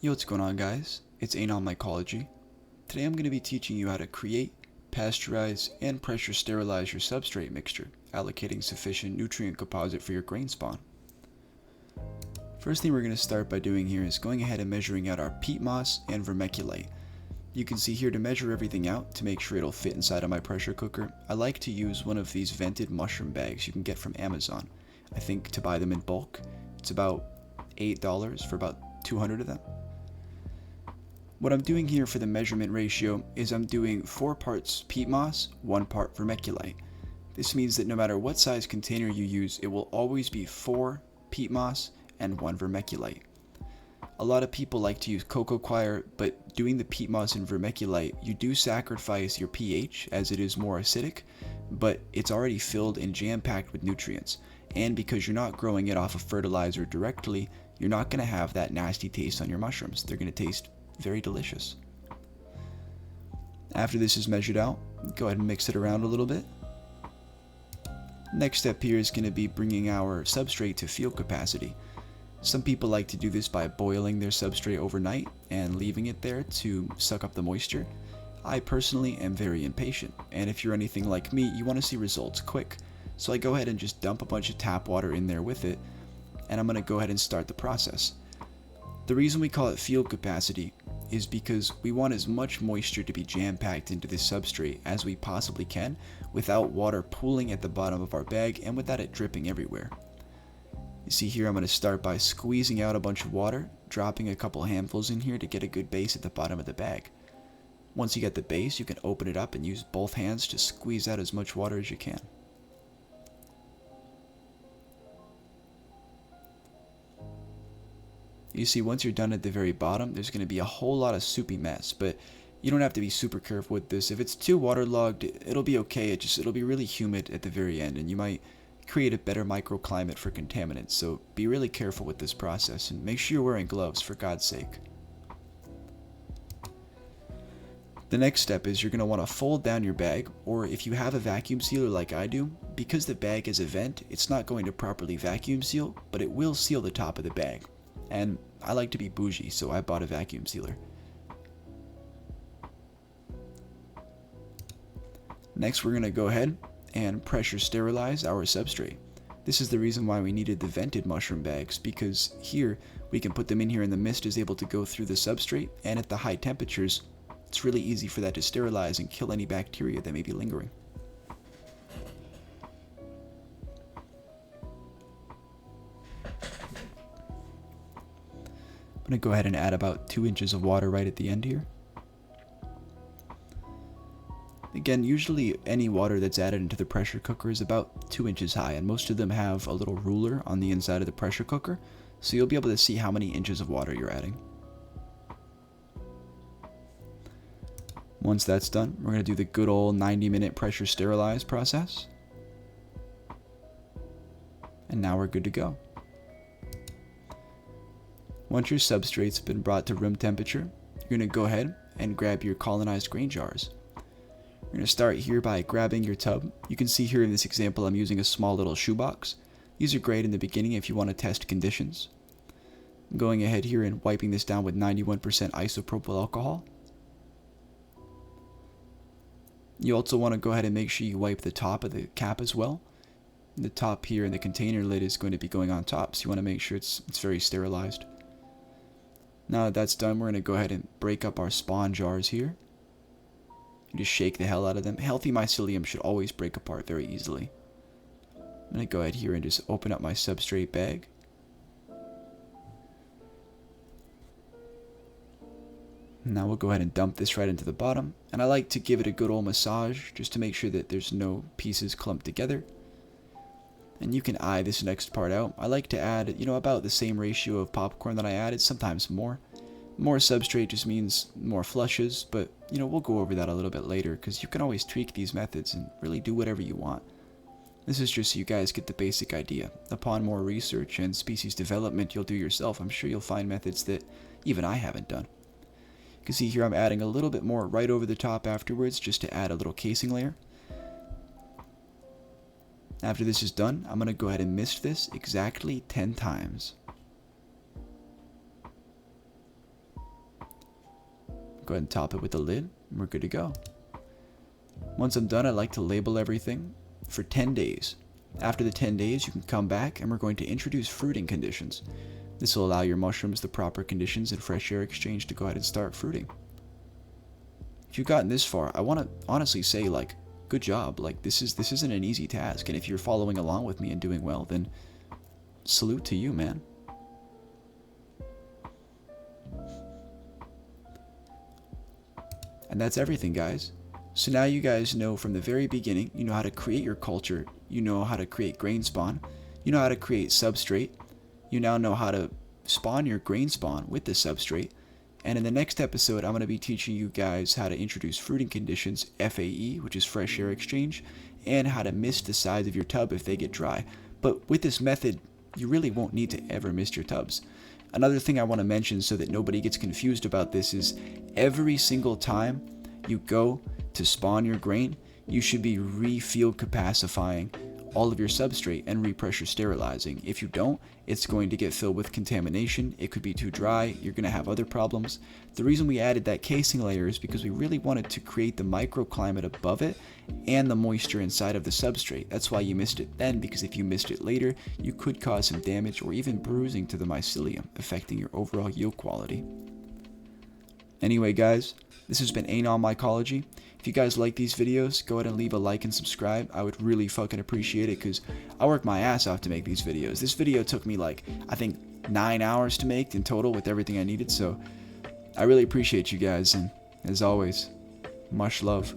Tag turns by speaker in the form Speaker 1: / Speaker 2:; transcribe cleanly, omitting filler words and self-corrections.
Speaker 1: Yo, what's going on, guys? It's Anomycology. Today I'm going to be teaching you how to create, pasteurize, and pressure sterilize your substrate mixture, allocating sufficient nutrient composite for your grain spawn. First thing we're going to start by doing here is going ahead and measuring out our peat moss and vermiculite. You can see here to measure everything out to make sure it'll fit inside of my pressure cooker. I like to use one of these vented mushroom bags you can get from Amazon. I think to buy them in bulk, it's about $8 for about 200 of them. What I'm doing here for the measurement ratio is I'm doing 4 parts peat moss, 1 part vermiculite. This means that no matter what size container you use, it will always be 4 peat moss and 1 vermiculite. A lot of people like to use cocoa coir, but doing the peat moss and vermiculite, you do sacrifice your pH as it is more acidic, but it's already filled and jam-packed with nutrients. And because you're not growing it off of fertilizer directly, you're not going to have that nasty taste on your mushrooms. They're going to taste very delicious. After this is measured out, go ahead and mix it around a little bit. Next step here is going to be bringing our substrate to field capacity. Some people like to do this by boiling their substrate overnight and leaving it there to suck up the moisture. I personally am very impatient, and if you're anything like me, you want to see results quick. So I go ahead and just dump a bunch of tap water in there with it, and I'm going to go ahead and start the process. The reason we call it field capacity is because we want as much moisture to be jam-packed into this substrate as we possibly can without water pooling at the bottom of our bag and without it dripping everywhere. You see here I'm going to start by squeezing out a bunch of water, dropping a couple handfuls in here to get a good base at the bottom of the bag. Once you get the base, you can open it up and use both hands to squeeze out as much water as you can. You see, once you're done at the very bottom, there's going to be a whole lot of soupy mess, but you don't have to be super careful with this. If it's too waterlogged, it'll be okay. It'll be really humid at the very end, and you might create a better microclimate for contaminants. So be really careful with this process, and make sure you're wearing gloves, for God's sake. The next step is you're going to want to fold down your bag, or if you have a vacuum sealer like I do, because the bag is a vent, it's not going to properly vacuum seal, but it will seal the top of the bag. And I like to be bougie, so I bought a vacuum sealer. Next, we're going to go ahead and pressure sterilize our substrate. This is the reason why we needed the vented mushroom bags, because here we can put them in here and the mist is able to go through the substrate, and at the high temperatures, it's really easy for that to sterilize and kill any bacteria that may be lingering. I'm going to go ahead and add about 2 inches of water right at the end here. Again, usually any water that's added into the pressure cooker is about 2 inches high, and most of them have a little ruler on the inside of the pressure cooker, so you'll be able to see how many inches of water you're adding. Once that's done, we're going to do the good old 90-minute pressure sterilize process. And now we're good to go. Once your substrate's been brought to room temperature, you're going to go ahead and grab your colonized grain jars. You're going to start here by grabbing your tub. You can see here in this example I'm using a small little shoebox. These are great in the beginning if you want to test conditions. I'm going ahead here and wiping this down with 91% isopropyl alcohol. You also want to go ahead and make sure you wipe the top of the cap as well. The top here in the container lid is going to be going on top, so you want to make sure it's very sterilized. Now that that's done, we're going to go ahead and break up our spawn jars here. You just shake the hell out of them. Healthy mycelium should always break apart very easily. I'm going to go ahead here and just open up my substrate bag. Now we'll go ahead and dump this right into the bottom. And I like to give it a good old massage just to make sure that there's no pieces clumped together. And you can eye this next part out. I like to add, about the same ratio of popcorn that I added, sometimes more. More substrate just means more flushes, but, we'll go over that a little bit later, because you can always tweak these methods and really do whatever you want. This is just so you guys get the basic idea. Upon more research and species development you'll do yourself, I'm sure you'll find methods that even I haven't done. You can see here I'm adding a little bit more right over the top afterwards, just to add a little casing layer. After this is done, I'm going to go ahead and mist this exactly 10 times. Go ahead and top it with the lid, and we're good to go. Once I'm done, I like to label everything for 10 days. After the 10 days, you can come back and we're going to introduce fruiting conditions. This will allow your mushrooms the proper conditions and fresh air exchange to go ahead and start fruiting. If you've gotten this far, I want to honestly say, like, good job. Like, this isn't an easy task, and if you're following along with me and doing well, then salute to you, man. And that's everything, guys. So now you guys know from the very beginning, you know how to create your culture, you know how to create grain spawn, you know how to create substrate, you now know how to spawn your grain spawn with the substrate, and in the next episode I'm going to be teaching you guys how to introduce fruiting conditions, FAE, which is fresh air exchange, and how to mist the sides of your tub if they get dry. But with this method, you really won't need to ever mist your tubs. Another thing I want to mention so that nobody gets confused about this is every single time you go to spawn your grain, you should be re-field capacifying all of your substrate and repressure sterilizing. If you don't, it's going to get filled with contamination. It could be too dry. You're going to have other problems. The reason we added that casing layer is because we really wanted to create the microclimate above it and the moisture inside of the substrate. That's why you missed it then, because if you missed it later, you could cause some damage or even bruising to the mycelium, affecting your overall yield quality. Anyway, guys, this has been Anomycology. If you guys like these videos, go ahead and leave a like and subscribe. I would really fucking appreciate it because I work my ass off to make these videos. This video took me like, I think 9 hours to make in total with everything I needed. So I really appreciate you guys. And as always, much love.